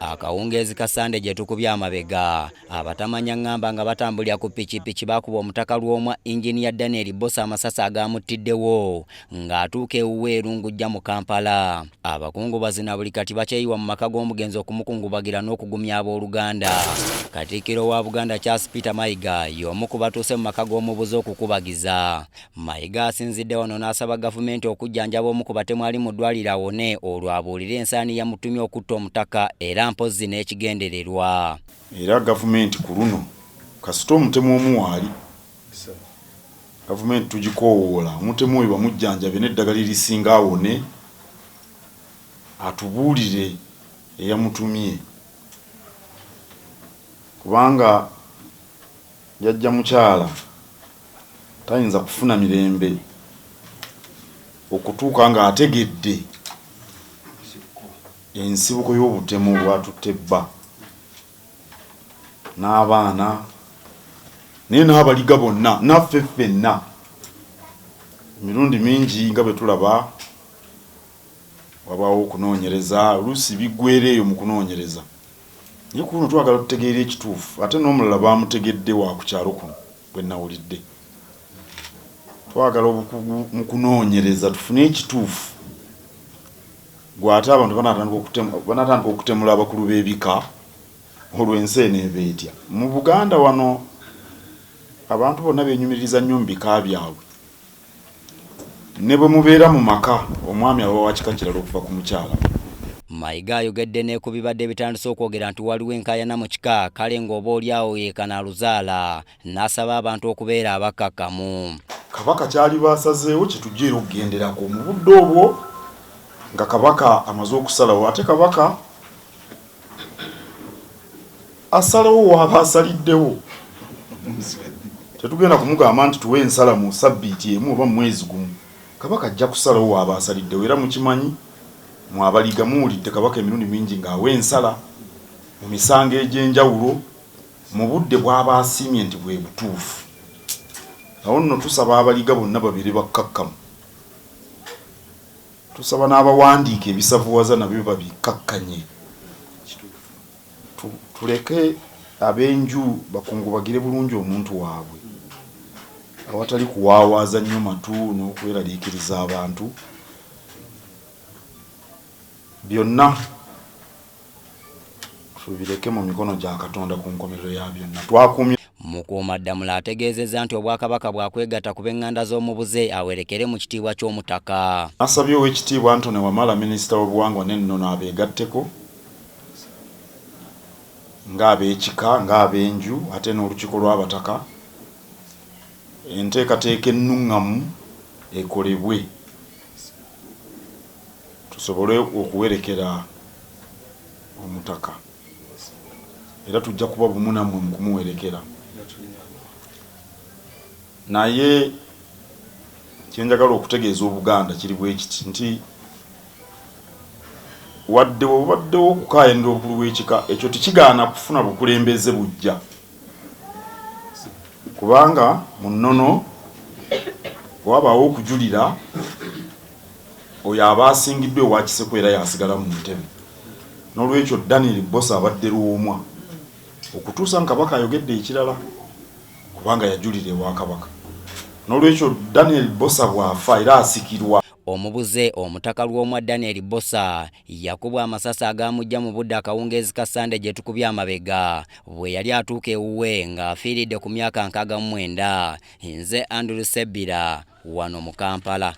Akawungeezi ka Sande gye tukubye amabega abatamanya ngamba nga batambulira ku pikipiki bakuba Omutaka Lwomwa Engineer Daniel Bosa amasasi agamuttiddewo ng'atuuka ewuwe erungujja mu Kampala. Abakungubazi na buli kati bakyeyiwa mu maka g'omugenzi okumukungubagira n'okugumya abooluganda. Katikkiro wa Buganda Charles Peter Mayiga y'omu ku batuuse mu maka g'omubuzi okukubagiza. Mayiga asinzidde wano n'asaba gavumenti okujjanjaba omu ku batemu ali mu ddwaliro awone olwo abuulire ensaani yamutumye okutta Omutaka era mpozzi n'ekigendererwa. Era gavumenti ku luno kasita omutemu omu waali gavumenti tugikoowoola omutemu oyo bamujjanjabe n'eddagala erisinga awone atubuulire eyamutumye kubanga jajja mukyala tayinza kufuna mirembe okutuuka nga ategedde ensibuko y'obutemu bwatutte bba n'abaana naye n'abaliga bonna naffe ffenna emirundi mingi nga bwe tulaba wabaawo okunoonyereza oluusi biggweera eyo mu kunoonyereza naye ku luno twagala tutegeera ekituufu ate n'omulala baamutegedde wa ku kyalo kuno bwe nawulidde twagala obukugu mu kunoonyereza tufune ekituufu gwate abantu banatandika okutemula abakulu b'ebika olw'ensi eneeba etya. Mu Buganda wano abantu bonna beenyumiririza nnyo mu bika byabwe ne bwe mubeera mu maka omwami aba wa kika kirala okuva ku mukyala. Mayiga ayogedde ne ku bibadde bitandise okwogera nti waliwo enkaayana mu kika kale ng'oba oliawo yeekana luzaala n'asaba abantu okubeera abakkakkamu. Kabaka kyali baasazeewo kye tujja era okugenderako mu budde obwo nga kabaka amaze okusalawo ate kabaka asalawo waaba asaliddewo tetugenda kumugamba nti tuwe ensala mu sabbiiti emu oba mu mwezi gumu. Kabaka ajja kusalawo waaba asaliddewo era mukimanyi mwabaliga muwulidde kabaka emirundi mingi ng'awa ensala mu misango egy'enjawulo mu budde bw'aba asiimye nti bwe butuufu. Awo nno tusaba abaliga bonna babeere bakkakkamu, tusaba n'abawandiika ebisavuwaza nabyo babikkakkanye. Tuleke ab'enju bakungubagire bulungi omuntu waabwe awatali kuwaawaaza nnyo matu n'okweraliikiriza abantu. Byonna tubireke mu mikono gya Katonda ku nkomerero ya byonna. Twakumye Mukuumaddamula ategeezezza nti Obwakabaka bwakwegatta ku b'eŋŋanda z'omubuze awerekere mu kitiibwa ky'Omutaka. Asabye Oweekitiibwa Anthony Wamala minisita w'obuwangwa n'ennono abeegatteko ng'ab'ekika ng'ab'enju ate n'olukiiko lw'abataka. Enteekateeka ennuŋŋamu ekolebwe tusobole okuwerekera Omutaka era tujja kuba bumu nammwe mu kumuwerekera. Naye kyenjagala okutegeeza Obuganda kiri bwe kiti nti wadde obaddewo okukaayanira obukulu bw'ekika ekyo tekigaana kufuna bukulembeze bujja kubanga mu nnono wabaawo okujulira oyo aba asingiddwa ewa Kisekwa era yasigala mu ntebe. N'olwekyo Daniel Bosa abadde Lwomwa okutuusa nga kabaka ayogedde ekirala kubanga yajulira ewa kabaka. N'olwekyo Daniel Bosa bw'afa era asikirwa. Omubuze Omutaka Lwomwa Daniel Bosa yakubwa amasasi agaamujja mu budde akawungeezi ka Sande gye tukubye amabega bwe yali atuuka ewuwe ng'afiiridde ku myaka 69. Nze Andrew Sebira wano mu Kampala.